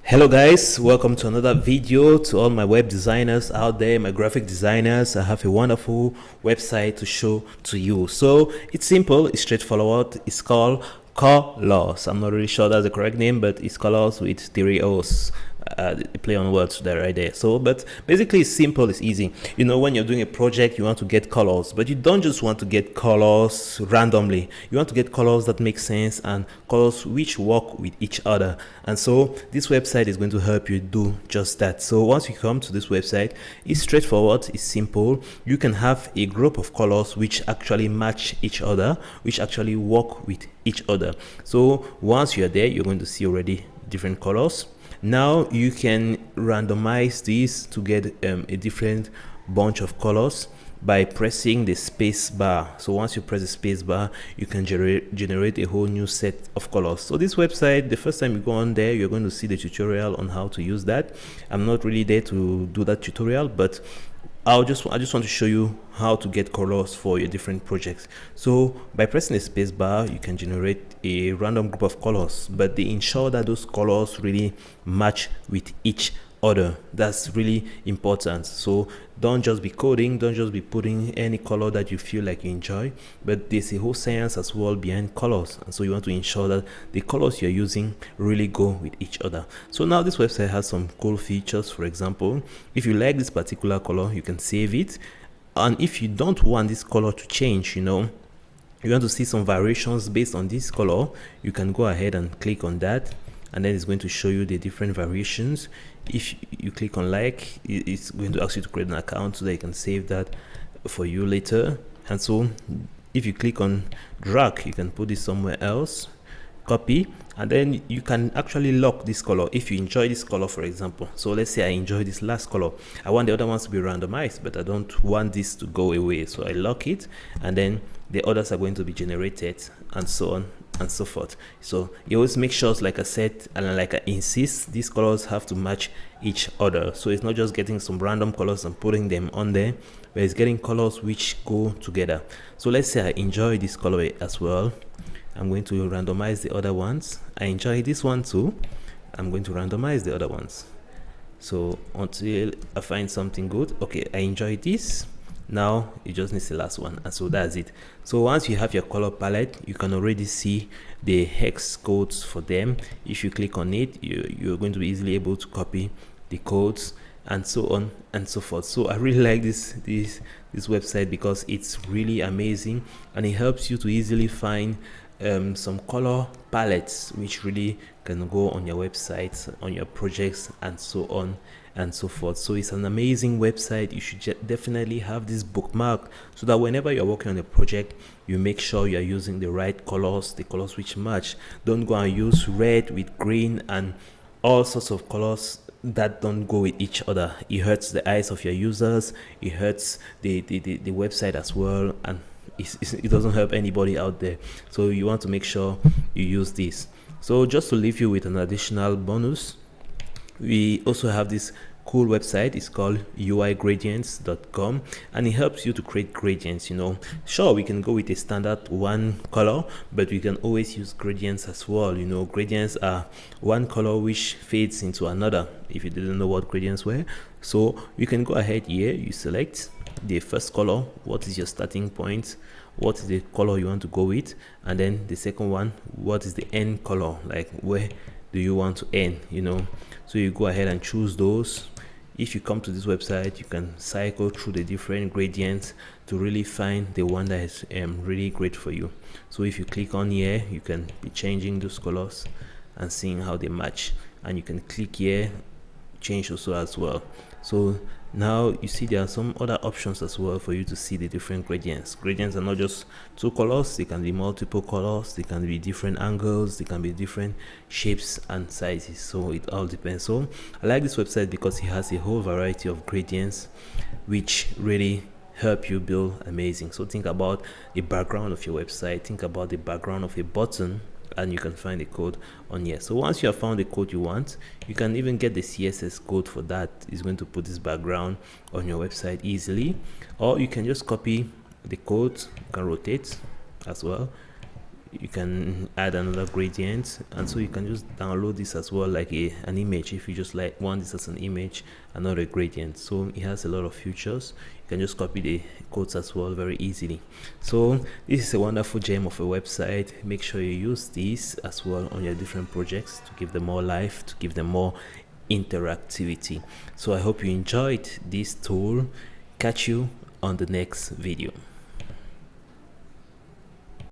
Hello guys, welcome to another video. To all my web designers out there, my graphic designers, I have a wonderful website to show to you. So it's simple, it's straightforward. It's called Colors. I'm not really sure that's the correct name, but it's Colors with 3 O's. Play on words there, right there. So but basically it's simple, it's easy. You know, when you're doing a project, you want to get colors, but you don't just want to get colors randomly. You want to get colors that make sense and colors which work with each other. And so this website is going to help you do just that. So once you come to this website, it's straightforward, it's simple. You can have a group of colors which actually match each other, which actually work with each other. So once you're there, you're going to see already different colors. Now you can randomize these to get a different bunch of colors by pressing the space bar. So once you press the space bar, you can generate a whole new set of colors. So this website, the first time you go on there, you're going to see the tutorial on how to use that. I'm not really there to do that tutorial, but I just want to show you how to get colors for your different projects. So by pressing the space bar, you can generate a random group of colors, but they ensure that those colors really match with each other. That's really important. So don't just be coding, don't just be putting any color that you feel like you enjoy, but there's a whole science as well behind colors, and so you want to ensure that the colors you're using really go with each other. So now this website has some cool features. For example, if you like this particular color, you can save it, and if you don't want this color to change, you want to see some variations based on this color, you can go ahead and click on that, and then it's going to show you the different variations. If you click on like, it's going to ask you to create an account so that you can save that for you later. And so if you click on drag, you can put it somewhere else, copy, and then you can actually lock this color if you enjoy this color. For example, so let's say I enjoy this last color, I want the other ones to be randomized, but I don't want this to go away, so I lock it, and then the others are going to be generated, and so on and so forth. So you always make sure, like I said and like I insist, these colors have to match each other. So it's not just getting some random colors and putting them on there, but it's getting colors which go together. So let's say I enjoy this color as well, I'm going to randomize the other ones. I enjoy this one too, I'm going to randomize the other ones. So until I find something good. Okay, I enjoy this. Now you just need the last one, and so that's it. So once you have your color palette, you can already see the hex codes for them. If you click on it, you're going to be easily able to copy the codes, and so on and so forth. So I really like this website because it's really amazing, and it helps you to easily find some color palettes which really can go on your websites, on your projects, and so on and so forth. So it's an amazing website. You should definitely have this bookmark so that whenever you're working on a project, you make sure you're using the right colors, the colors which match. Don't go and use red with green and all sorts of colors that don't go with each other. It hurts the eyes of your users, it hurts the website as well, and it doesn't help anybody out there. So you want to make sure you use this. So just to leave you with an additional bonus, we also have this cool website. It's called uigradients.com, and it helps you to create gradients. Sure, we can go with a standard one color, but we can always use gradients as well. Gradients are one color which fades into another, if you didn't know what gradients were. So you can go ahead here, you select the first color, what is your starting point, what is the color you want to go with, and then the second one, what is the end color, like where do you want to end. So you go ahead and choose those. If you come to this website, you can cycle through the different gradients to really find the one that is really great for you. So if you click on here, you can be changing those colors and seeing how they match, and you can click here, change also as well. So now you see there are some other options as well for you to see the different gradients. Gradients are not just two colors, they can be multiple colors, they can be different angles, they can be different shapes and sizes. So it all depends. So I like this website because it has a whole variety of gradients which really help you build amazing. So think about the background of your website, think about the background of a button, and you can find the code on here. So once you have found the code you want, you can even get the CSS code for that. It's going to put this background on your website easily, or you can just copy the code. You can rotate as well. you can add another gradient, and so you can just download this as well, like an image. If you just like want this as an image, another gradient. So it has a lot of features. You can just copy the codes as well very easily. So this is a wonderful gem of a website. Make sure you use this as well on your different projects to give them more life, to give them more interactivity. So I hope you enjoyed this tool. Catch you on the next video.